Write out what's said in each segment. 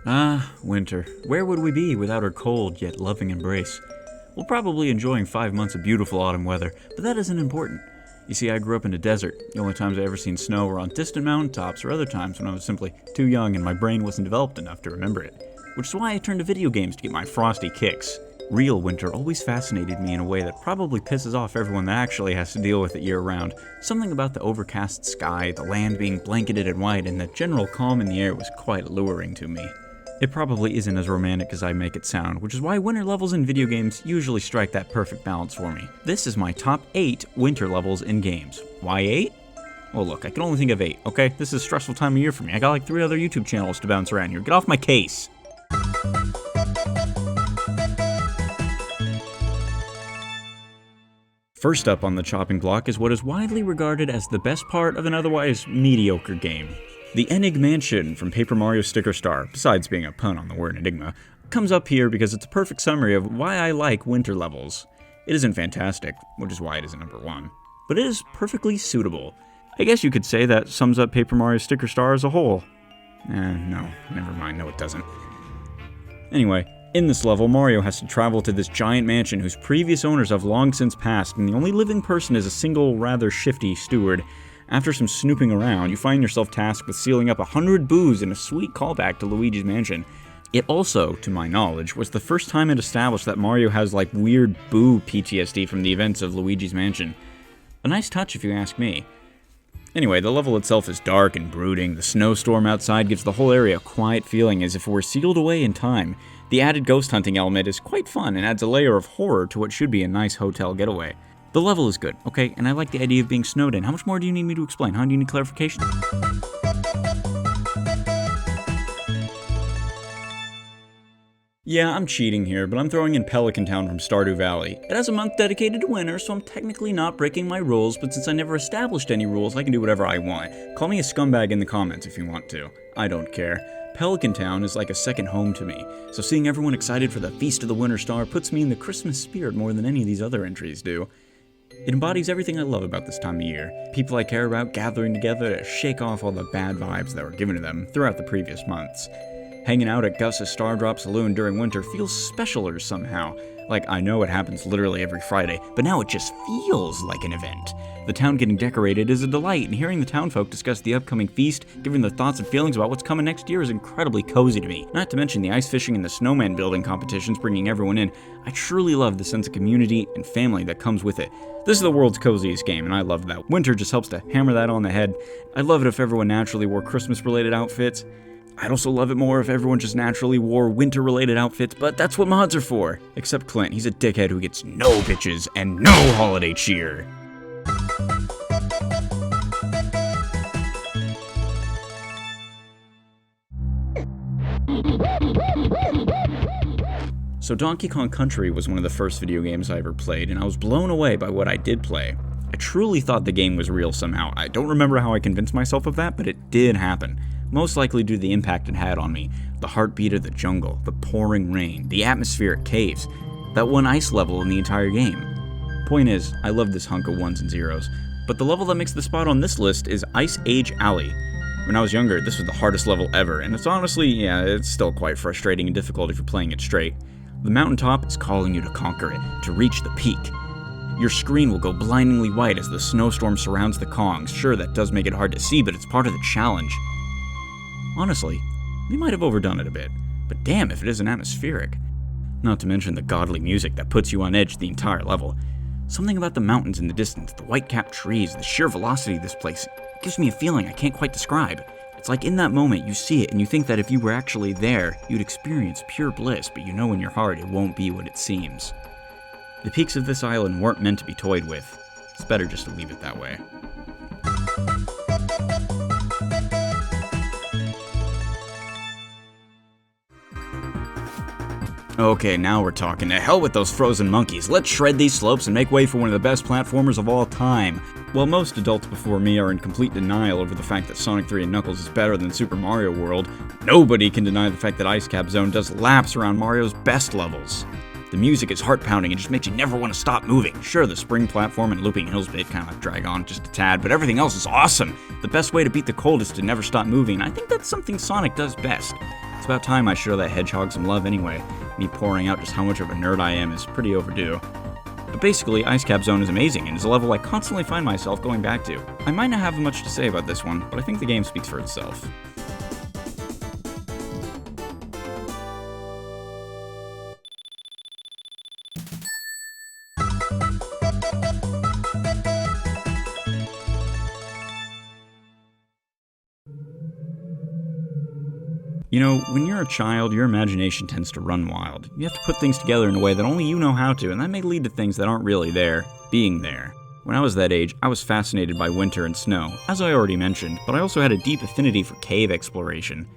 Ah, winter. Where would we be without her cold yet loving embrace? We're probably enjoying 5 months of beautiful autumn weather, but that isn't important. You see, I grew up in a desert. The only times I ever seen snow were on distant mountaintops or other times when I was simply too young and my brain wasn't developed enough to remember it. Which is why I turned to video games to get my frosty kicks. Real winter always fascinated me in a way that probably pisses off everyone that actually has to deal with it year-round. Something about the overcast sky, the land being blanketed in white, and the general calm in the air was quite alluring to me. It probably isn't as romantic as I make it sound, which is why winter levels in video games usually strike that perfect balance for me. This is my top 8 winter levels in games. Why 8? Well look, I can only think of 8, okay? This is a stressful time of year for me. I got like 3 other YouTube channels to bounce around here. Get off my case! First up on the chopping block is what is widely regarded as the best part of an otherwise mediocre game. The Enig Mansion from Paper Mario Sticker Star, besides being a pun on the word enigma, comes up here because it's a perfect summary of why I like winter levels. It isn't fantastic, which is why it isn't number 1, but it is perfectly suitable. I guess you could say that sums up Paper Mario Sticker Star as a whole. No, never mind, no it doesn't. Anyway, in this level, Mario has to travel to this giant mansion whose previous owners have long since passed, and the only living person is a single, rather shifty steward. After some snooping around, you find yourself tasked with sealing up 100 boos in a sweet callback to Luigi's Mansion. It also, to my knowledge, was the first time it established that Mario has like weird boo PTSD from the events of Luigi's Mansion. A nice touch if you ask me. Anyway, the level itself is dark and brooding. The snowstorm outside gives the whole area a quiet feeling as if it were sealed away in time. The added ghost hunting element is quite fun and adds a layer of horror to what should be a nice hotel getaway. The level is good, okay, and I like the idea of being snowed in. How much more do you need me to explain, huh? Do you need clarification? Yeah, I'm cheating here, but I'm throwing in Pelican Town from Stardew Valley. It has a month dedicated to winter, so I'm technically not breaking my rules, but since I never established any rules, I can do whatever I want. Call me a scumbag in the comments if you want to. I don't care. Pelican Town is like a second home to me, so seeing everyone excited for the Feast of the Winter Star puts me in the Christmas spirit more than any of these other entries do. It embodies everything I love about this time of year. People I care about gathering together to shake off all the bad vibes that were given to them throughout the previous months. Hanging out at Gus's Star Drop Saloon during winter feels specialer somehow. Like, I know it happens literally every Friday, but now it just feels like an event. The town getting decorated is a delight, and hearing the townfolk discuss the upcoming feast, giving their thoughts and feelings about what's coming next year is incredibly cozy to me. Not to mention the ice fishing and the snowman building competitions bringing everyone in. I truly love the sense of community and family that comes with it. This is the world's coziest game, and I love that. Winter just helps to hammer that on the head. I'd love it if everyone naturally wore Christmas-related outfits. I'd also love it more if everyone just naturally wore winter-related outfits, but that's what mods are for. Except Clint, he's a dickhead who gets no bitches and no holiday cheer. So Donkey Kong Country was one of the first video games I ever played, and I was blown away by what I did play. I truly thought the game was real somehow. I don't remember how I convinced myself of that, but it did happen. Most likely due to the impact it had on me. The heartbeat of the jungle, the pouring rain, the atmospheric caves, that one ice level in the entire game. Point is, I love this hunk of ones and zeros, but the level that makes the spot on this list is Ice Age Alley. When I was younger, this was the hardest level ever, and it's honestly, yeah, it's still quite frustrating and difficult if you're playing it straight. The mountaintop is calling you to conquer it, to reach the peak. Your screen will go blindingly white as the snowstorm surrounds the Kongs. Sure, that does make it hard to see, but it's part of the challenge. Honestly, we might have overdone it a bit, but damn if it isn't atmospheric. Not to mention the godly music that puts you on edge the entire level. Something about the mountains in the distance, the white-capped trees, the sheer velocity of this place, gives me a feeling I can't quite describe. It's like in that moment you see it and you think that if you were actually there, you'd experience pure bliss, but you know in your heart it won't be what it seems. The peaks of this island weren't meant to be toyed with. It's better just to leave it that way. Okay, now we're talking. To hell with those frozen monkeys. Let's shred these slopes and make way for one of the best platformers of all time. While most adults before me are in complete denial over the fact that Sonic 3 and Knuckles is better than Super Mario World, nobody can deny the fact that Icecap Zone does laps around Mario's best levels. The music is heart-pounding and just makes you never want to stop moving. Sure, the spring platform and looping hills bit kind of drag on just a tad, but everything else is awesome. The best way to beat the cold is to never stop moving, and I think that's something Sonic does best. It's about time I show that hedgehog some love anyway. Me pouring out just how much of a nerd I am is pretty overdue. But basically, Icecap Zone is amazing and is a level I constantly find myself going back to. I might not have much to say about this one, but I think the game speaks for itself. You know, when you're a child, your imagination tends to run wild. You have to put things together in a way that only you know how to, and that may lead to things that aren't really there, being there. When I was that age, I was fascinated by winter and snow, as I already mentioned, but I also had a deep affinity for cave exploration.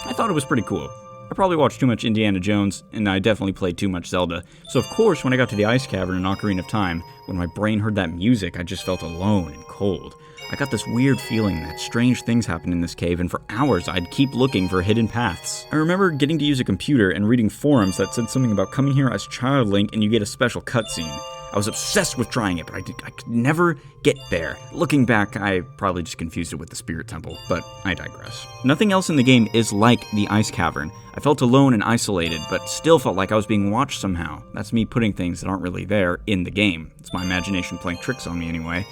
I thought it was pretty cool. I probably watched too much Indiana Jones, and I definitely played too much Zelda. So of course, when I got to the Ice Cavern in Ocarina of Time, when my brain heard that music, I just felt alone and cold. I got this weird feeling that strange things happened in this cave, and for hours I'd keep looking for hidden paths. I remember getting to use a computer and reading forums that said something about coming here as Child Link and you get a special cutscene. I was obsessed with trying it, but I could never get there. Looking back, I probably just confused it with the Spirit Temple, but I digress. Nothing else in the game is like the Ice Cavern. I felt alone and isolated, but still felt like I was being watched somehow. That's me putting things that aren't really there in the game. It's my imagination playing tricks on me anyway.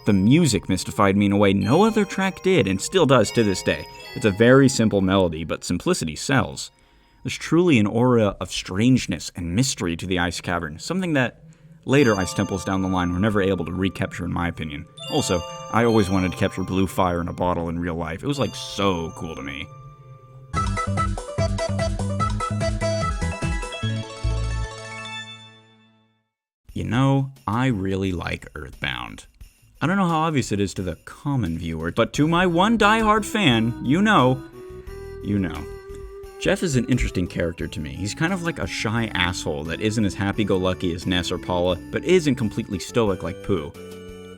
The music mystified me in a way no other track did, and still does to this day. It's a very simple melody, but simplicity sells. There's truly an aura of strangeness and mystery to the Ice Cavern, something that later ice temples down the line were never able to recapture in my opinion. Also, I always wanted to capture blue fire in a bottle in real life. It was like so cool to me. You know, I really like Earthbound. I don't know how obvious it is to the common viewer, but to my one diehard fan, you know. Jeff is an interesting character to me. He's kind of like a shy asshole that isn't as happy-go-lucky as Ness or Paula, but isn't completely stoic like Pooh.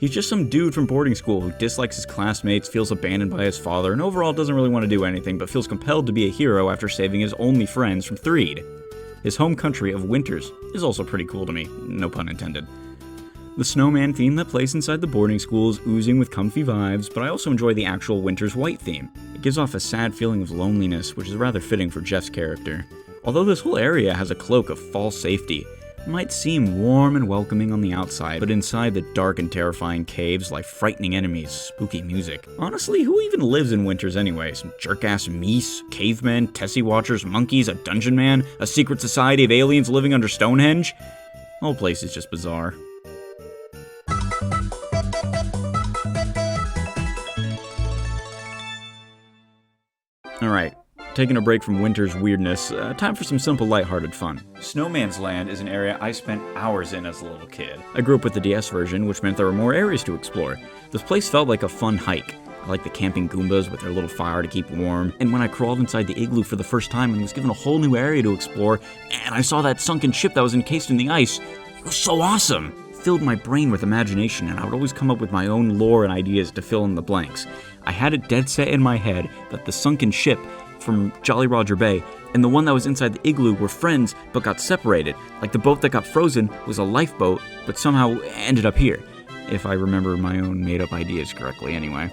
He's just some dude from boarding school who dislikes his classmates, feels abandoned by his father, and overall doesn't really want to do anything, but feels compelled to be a hero after saving his only friends from Threed. His home country of Winters is also pretty cool to me, no pun intended. The snowman theme that plays inside the boarding school is oozing with comfy vibes, but I also enjoy the actual Winter's White theme. It gives off a sad feeling of loneliness, which is rather fitting for Jeff's character. Although this whole area has a cloak of false safety, it might seem warm and welcoming on the outside, but inside the dark and terrifying caves lie frightening enemies, spooky music. Honestly, who even lives in Winters anyway? Some jerk-ass meese, cavemen, Tessie watchers, monkeys, a dungeon man, a secret society of aliens living under Stonehenge? The whole place is just bizarre. Alright, taking a break from winter's weirdness, time for some simple lighthearted fun. Snowmans Land is an area I spent hours in as a little kid. I grew up with the DS version, which meant there were more areas to explore. This place felt like a fun hike. I liked the camping Goombas with their little fire to keep warm, and when I crawled inside the igloo for the first time and was given a whole new area to explore, and I saw that sunken ship that was encased in the ice, it was so awesome! It filled my brain with imagination, and I would always come up with my own lore and ideas to fill in the blanks. I had it dead set in my head that the sunken ship from Jolly Roger Bay and the one that was inside the igloo were friends but got separated. Like the boat that got frozen was a lifeboat but somehow ended up here. If I remember my own made-up ideas correctly anyway.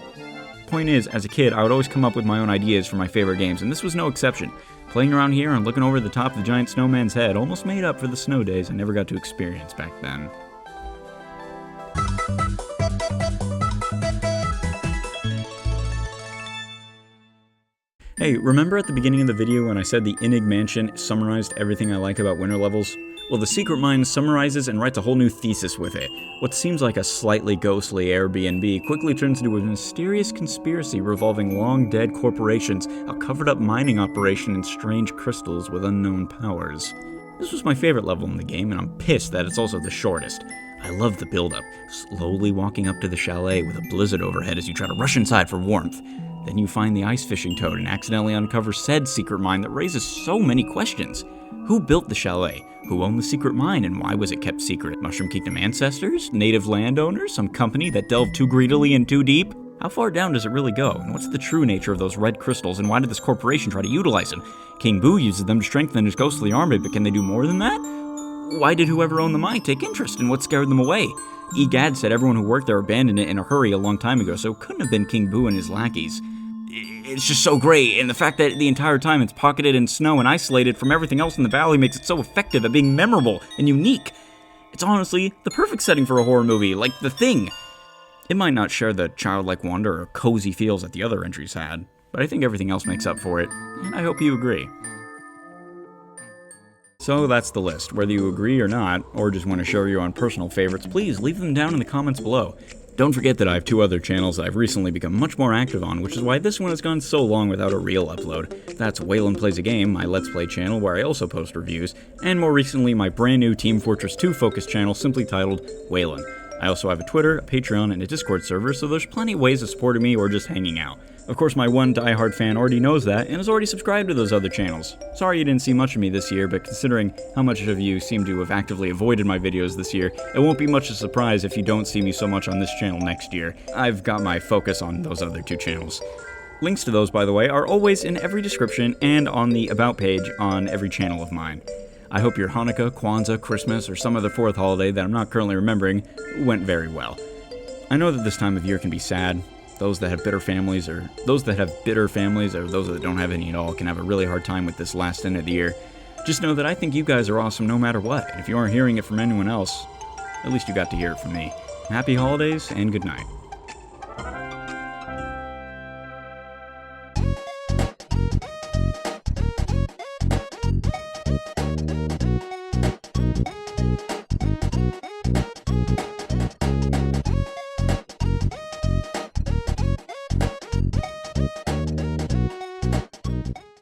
Point is, as a kid, I would always come up with my own ideas for my favorite games, and this was no exception. Playing around here and looking over the top of the giant snowman's head almost made up for the snow days I never got to experience back then. Hey, remember at the beginning of the video when I said the Inig Mansion summarized everything I like about winter levels? Well, the Secret Mine summarizes and writes a whole new thesis with it. What seems like a slightly ghostly Airbnb quickly turns into a mysterious conspiracy revolving long-dead corporations, a covered-up mining operation, and strange crystals with unknown powers. This was my favorite level in the game, and I'm pissed that it's also the shortest. I love the build-up, slowly walking up to the chalet with a blizzard overhead as you try to rush inside for warmth. Then you find the ice fishing toad and accidentally uncover said secret mine that raises so many questions. Who built the chalet? Who owned the secret mine and why was it kept secret? Mushroom Kingdom ancestors? Native landowners? Some company that delved too greedily and too deep? How far down does it really go? And what's the true nature of those red crystals and why did this corporation try to utilize them? King Boo uses them to strengthen his ghostly army, but can they do more than that? Why did whoever owned the mine take interest and what scared them away? Egad said everyone who worked there abandoned it in a hurry a long time ago, so it couldn't have been King Boo and his lackeys. it's just so great, and the fact that the entire time it's pocketed in snow and isolated from everything else in the valley makes it so effective at being memorable and unique. It's honestly the perfect setting for a horror movie, like The Thing. It might not share the childlike wonder or cozy feels that the other entries had, but I think everything else makes up for it, and I hope you agree. So that's the list. Whether you agree or not, or just want to share your own personal favorites, please leave them down in the comments below. Don't forget that I have 2 other channels that I've recently become much more active on, which is why this one has gone so long without a real upload. That's Waylon Plays a Game, my Let's Play channel where I also post reviews, and more recently my brand new Team Fortress 2 focused channel simply titled Waylon. I also have a Twitter, a Patreon, and a Discord server, so there's plenty of ways of supporting me or just hanging out. Of course, my one diehard fan already knows that and has already subscribed to those other channels. Sorry you didn't see much of me this year, but considering how much of you seem to have actively avoided my videos this year, it won't be much of a surprise if you don't see me so much on this channel next year. I've got my focus on those other 2 channels. Links to those, by the way, are always in every description and on the About page on every channel of mine. I hope your Hanukkah, Kwanzaa, Christmas, or some other 4th holiday that I'm not currently remembering went very well. I know that this time of year can be sad. Those that have bitter families, or those that don't have any at all, can have a really hard time with this last end of the year. Just know that I think you guys are awesome no matter what, and if you aren't hearing it from anyone else, at least you got to hear it from me. Happy holidays, and good night.